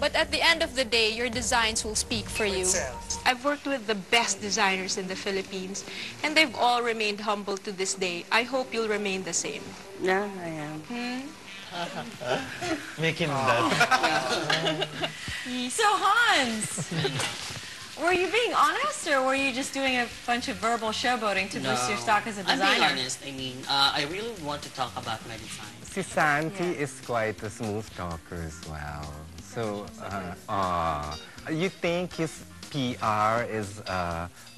But at the end of the day, your designs will speak for you. I've worked with the best designers in the Philippines, and they've all remained humble to this day. I hope you'll remain the same. Yeah, I am. Make him that. So, Hans, were you being honest, or were you just doing a bunch of verbal showboating to boost your stock as a designer? I'm being honest. I mean, I really want to talk about my designs. Si Santi is quite a smooth talker as well. So, you think his PR is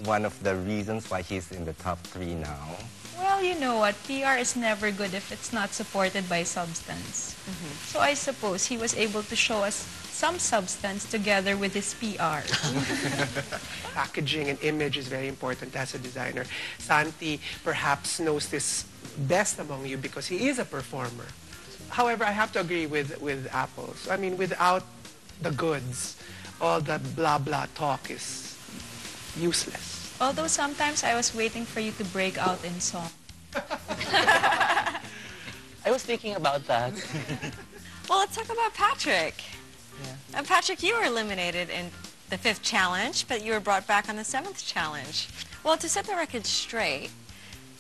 one of the reasons why he's in the top 3 now? Well, you know what? PR is never good if it's not supported by substance. So I suppose he was able to show us some substance together with his PR. Packaging and image is very important as a designer. Santi perhaps knows this best among you because he is a performer. However, I have to agree with Apple. So, I mean, without the goods, all that blah blah talk is useless. Although sometimes I was waiting for you to break out in song. I was thinking about that. Well, let's talk about Patrick. Yeah. Patrick, you were eliminated in the 5th challenge, but you were brought back on the 7th challenge. Well, to set the record straight,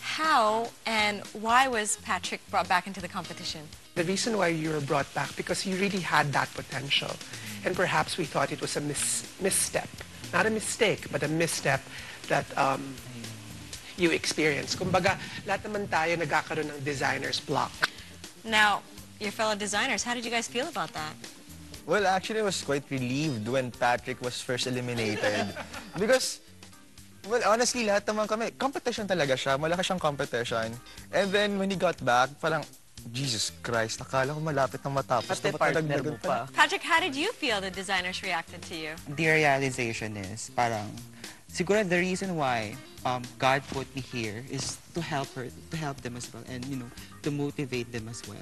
how and why was Patrick brought back into the competition? The reason why you were brought back, because he really had that potential. And perhaps we thought it was a misstep. Not a mistake, but a misstep that you experienced. Kumbaga, lahat naman tayo nagkakaroon ng designer's block. Now, your fellow designers, how did you guys feel about that? Well, actually, I was quite relieved when Patrick was first eliminated. Because, well, honestly, lahat naman kami, competition talaga siya. Malaki siyang competition. And then, when he got back, parang, Jesus Christ, akala ko malapit na matapos. Pati partner mo pa. Patrick, how did you feel the designers reacted to you? The realization is, parang, siguro the reason why God put me here is to help them as well, and, you know, to motivate them as well.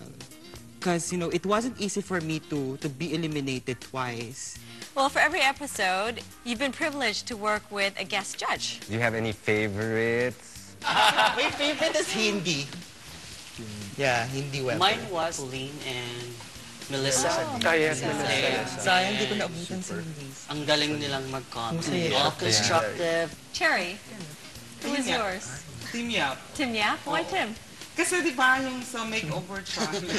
Because, you know, it wasn't easy for me to be eliminated twice. Well, for every episode, you've been privileged to work with a guest judge. Do you have any favorites? My favorite is Hindi. Yeah, Hindi weapon. Mine was Pauline and Melissa. Yes, Melissa. Sayang, hindi ko naabutan si Hindi. Ang galing nilang mag-copy. Masaya. All constructive. Cherry, who is yours? Team Yap. Tim Yap? Why Tim? Kasi di ba yung sa makeover challenge?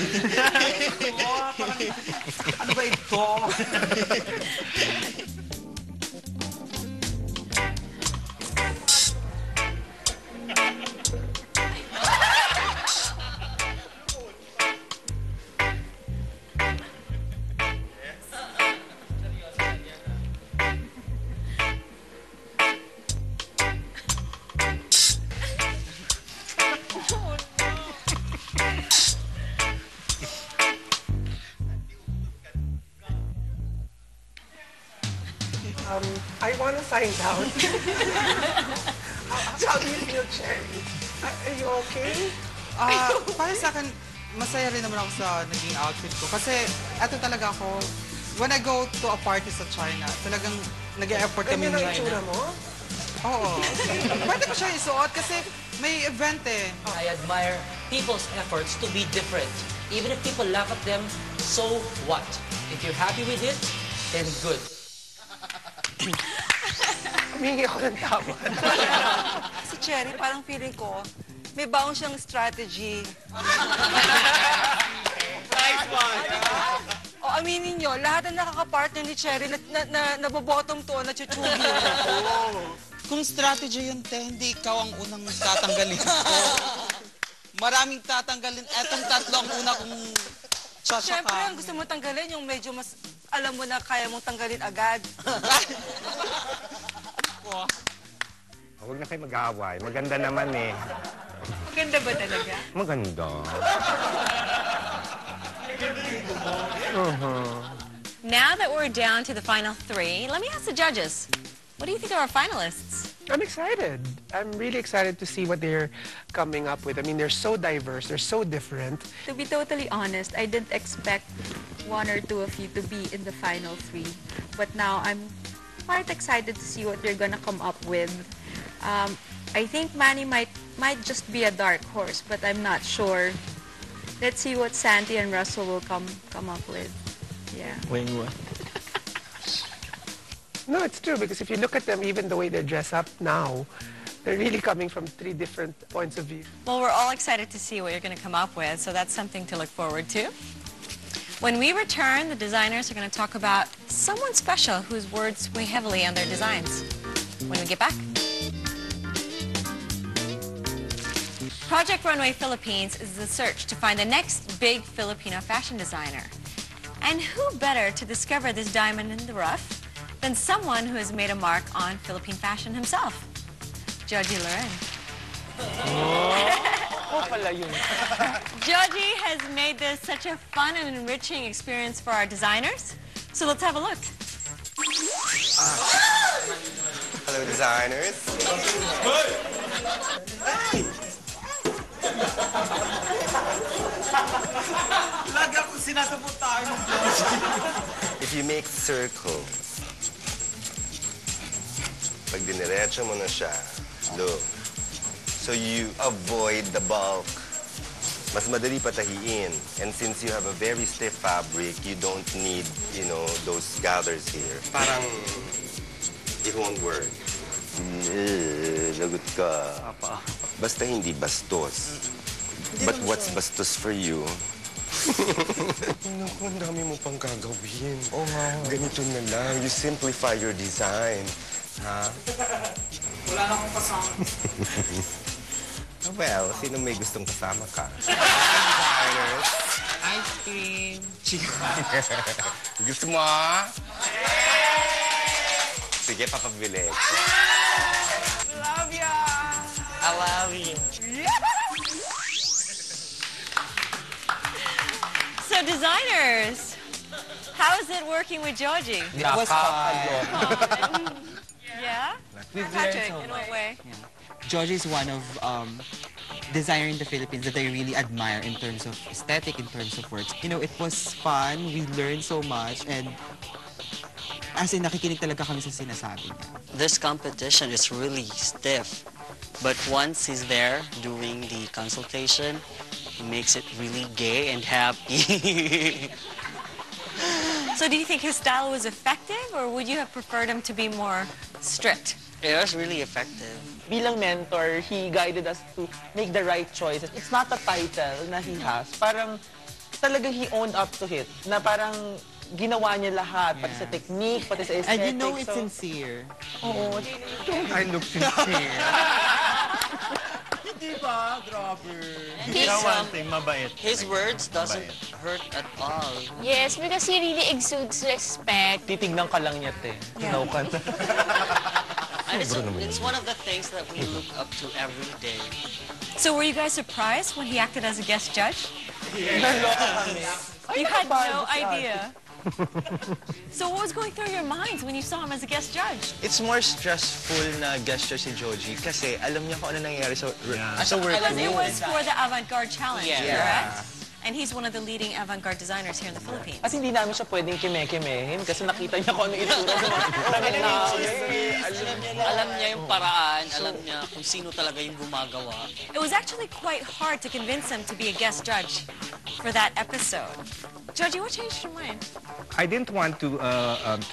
Parang, ano ba ito? I want to find out. How do you feel, Cherry? Are you okay? Para sa akin, masaya rin naman ako sa naging outfit ko. Kasi, eto talaga ako, when I go to a party sa China, talagang nag-e-effort kami Ganyan ng ang itsura mo? Oo. Pwede ko siya isuot kasi may event eh. I admire people's efforts to be different. Even if people laugh at them, so what? If you're happy with it, then good. Humingi ako ng tawad. Si Cherry, parang feeling ko, may baon siyang strategy. Nice one! O aminin nyo, lahat ng nakakapartner ni Cherry nabobottom to, nachuchugi. Kung strategy yun, te, hindi ikaw ang unang tatanggalin. Maraming tatanggalin. Etong tatlo ang una kong tsatsakan. Siyempre, ang gusto mo tanggalin, yung medyo mas alam mo na kaya mong tanggalin agad. Huwag na kayo mag-aaway. Maganda naman eh. Maganda ba talaga? Maganda. Now that we're down to the final 3, let me ask the judges. What do you think of our finalists? I'm excited. I'm really excited to see what they're coming up with. I mean, they're so diverse. They're so different. To be totally honest, I didn't expect 1 or 2 of you to be in the final 3. But now I'm quite excited to see what you're gonna come up with. I think Manny might just be a dark horse, but I'm not sure. Let's see what Santi and Russell will come up with. Yeah. Wait, what? No, it's true, because if you look at them, even the way they dress up now, they're really coming from 3 different points of view. Well, we're all excited to see what you're going to come up with, so that's something to look forward to. When we return, the designers are going to talk about someone special whose words weigh heavily on their designs. When we get back. Project Runway Philippines is the search to find the next big Filipino fashion designer. And who better to discover this diamond in the rough than someone who has made a mark on Philippine fashion himself, Joji Loren. Joji has made this such a fun and enriching experience for our designers. So let's have a look. Hello, designers. If you make circles, pag diniretso mo na siya, look, so you avoid the bulk. Mas madali patahiin. And since you have a very stiff fabric, you don't need, you know, those gathers here. Parang, it won't work. Lagot ka. Basta hindi bastos. But what's bastos for you? Naku, ang dami mo pang gagawin. Oh, ganito na lang. You simplify your design. Ha? Wala na akong kasama. Well, sino may gustong kasama ka? Ice cream. Gusto mo? Sige, papabili. Love ya! I love you. So designers, how is it working with Joji? It was Yeah? We've learned Patrick, so in much. what way? Joji is one of designer in the Philippines that I really admire in terms of aesthetic, in terms of works. You know, it was fun. We learned so much, and as in, nakikinig talaga kami sa sinasabi niya. This competition is really stiff, but once he's there doing the consultation, he makes it really gay and happy. So do you think his style was effective, or would you have preferred him to be more strict? It was really effective. Bilang mentor, he guided us to make the right choices. It's not a title na he has. Parang talagang he owned up to it. Na parang ginawa niya lahat, pati sa technique, pati sa aesthetic. And you know it's sincere. Oo. I look sincere. Hindi ba? Grabe. His words doesn't hurt at all. Yes, because he really exudes respect. Titignan ka lang niya, te. Tinaw ka na. And it's one of the things that we look up to every day. So were you guys surprised when he acted as a guest judge? Naloka kami. You had no idea. So what was going through your minds when you saw him as a guest judge? It's more stressful na gesture si Joji kasi alam niya kung ano nangyayari sa work Because it room. was for the Avant-Garde Challenge, Yeah. correct? And he's one of the leading avant-garde designers here in the Philippines. At hindi namin siya pwedeng kime-kimehin kasi nakita niya kung ano itsura sa mga Alam niya yung paraan, alam niya kung sino talaga yung gumagawa. It was actually quite hard to convince him to be a guest judge for that episode. Joji, what changed your mind? I didn't want to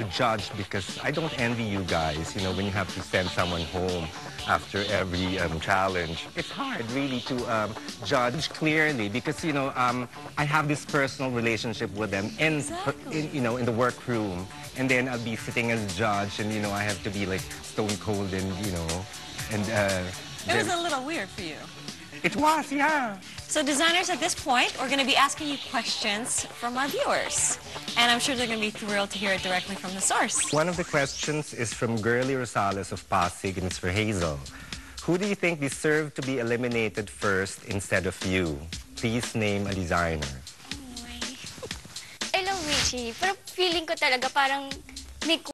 judge because I don't envy you guys, you know, when you have to send someone home after every challenge. It's hard really to judge clearly because, you know, I have this personal relationship with them in the workroom. And then I'll be sitting as a judge and, you know, I have to be like stone cold and, you know, and... It was a little weird for you. It was, yeah. So designers, at this point, we're going to be asking you questions from our viewers. And I'm sure they're going to be thrilled to hear it directly from the source. One of the questions is from Girly Rosales of Pasig, and it's for Hazel. Who do you think deserved to be eliminated first instead of you? Please name a designer. Hello, Richie. Pero feeling ko talaga parang may